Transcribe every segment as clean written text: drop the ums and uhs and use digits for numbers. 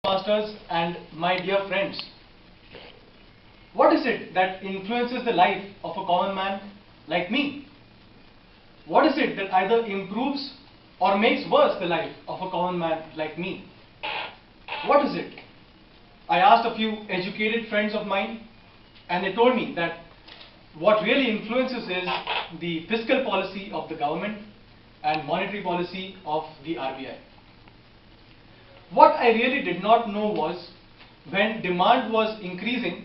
Toastmasters and my dear friends. What is it that influences the life of a common man like me? What is it that either improves or makes worse the life of a common man like me? What is it? I asked a few educated friends of mine, and they told me that what really influences is the fiscal policy of the government and monetary policy of the RBI. What I really did not know was when demand was increasing,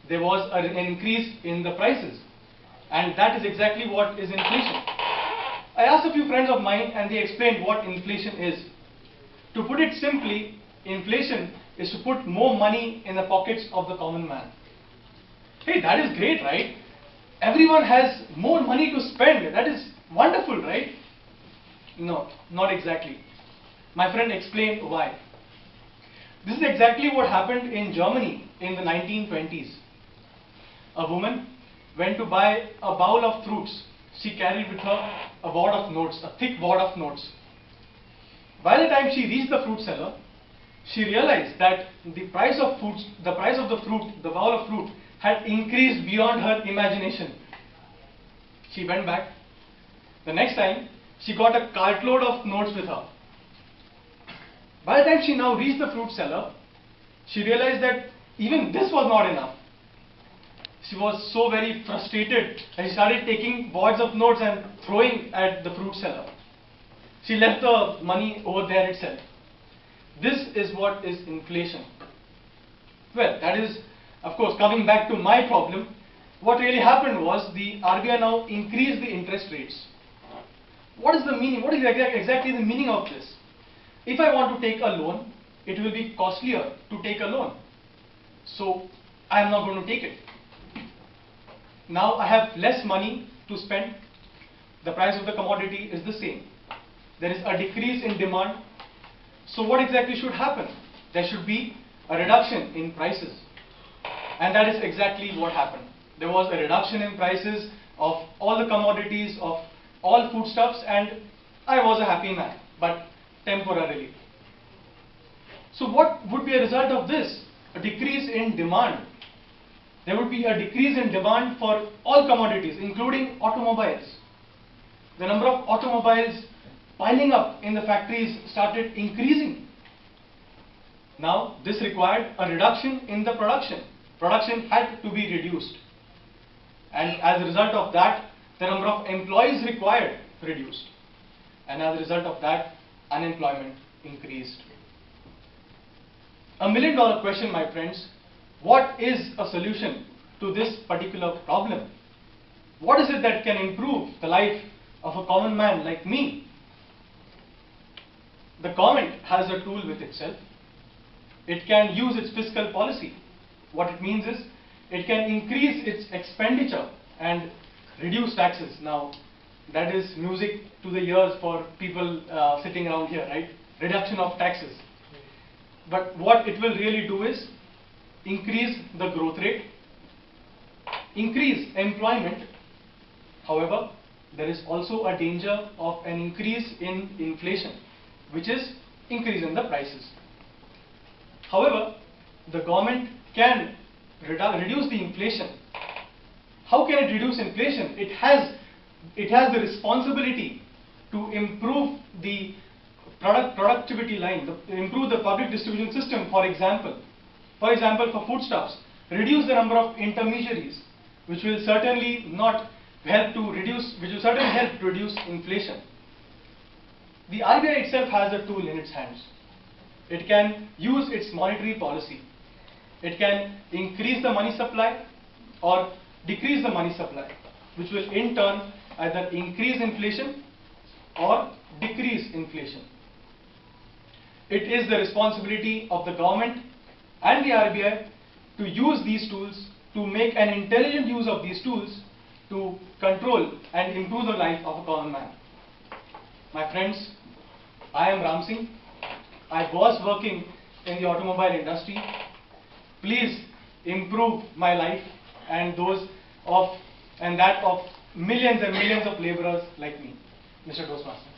there was an increase in the prices, and that is exactly what is inflation. I asked a few friends of mine and they explained what inflation is. To put it simply, inflation is to put more money in the pockets of the common man. Hey, that is great, right? Everyone has more money to spend. That is wonderful, right? No, not exactly. My friend explained why. This is exactly what happened in Germany in the 1920s. A woman went to buy a bowl of fruits. She carried with her a wad of notes, a thick wad of notes. By the time she reached the fruit seller, she realized that the price of the fruit, the bowl of fruit, had increased beyond her imagination. She went back. The next time, she got a cartload of notes with her. By the time she now reached the fruit seller, she realized that even this was not enough. She was so very frustrated that she started taking wads of notes and throwing at the fruit seller. She left the money over there itself. This is what is inflation. Well, that is, of course, coming back to my problem. What really happened was the RBI now increased the interest rates. What is the meaning? What is exactly the meaning of this? If I want to take a loan, it will be costlier to take a loan. So, I am not going to take it. Now I have less money to spend. The price of the commodity is the same. There is a decrease in demand. So what exactly should happen? There should be a reduction in prices. And that is exactly what happened. There was a reduction in prices of all the commodities, of all foodstuffs, and I was a happy man, but temporarily. So what would be a result of this? A decrease in demand. There would be a decrease in demand for all commodities, including automobiles. The number of automobiles piling up in the factories started increasing. Now, this required a reduction in the production. Production had to be reduced. And as a result of that, the number of employees required reduced. And as a result of that, unemployment increased. $1 million question, my friends. What is a solution to this particular problem? What is it that can improve the life of a common man like me? The government has a tool with itself. It can use its fiscal policy. What it means is, it can increase its expenditure and reduce taxes. Now, that is music to the ears for people sitting around here, right? Reduction of taxes. But what it will really do is, increase the growth rate, increase employment. However, there is also a danger of an increase in inflation, which is increase in the prices. However, the government can reduce the inflation. How can it reduce inflation? It has the responsibility to improve the productivity line, improve the public distribution system, for example. For foodstuffs, reduce the number of intermediaries, which will certainly help to reduce inflation. The RBI itself has a tool in its hands. It can use its monetary policy. It can increase the money supply or decrease the money supply, which will in turn either increase inflation or decrease inflation. It is the responsibility of the government and the RBI to use these tools, to make an intelligent use of these tools to control and improve the life of a common man. My friends, I am Ram Singh. I was working in the automobile industry. Please improve my life and that of millions and millions of laborers like me. Mr. Toastmaster.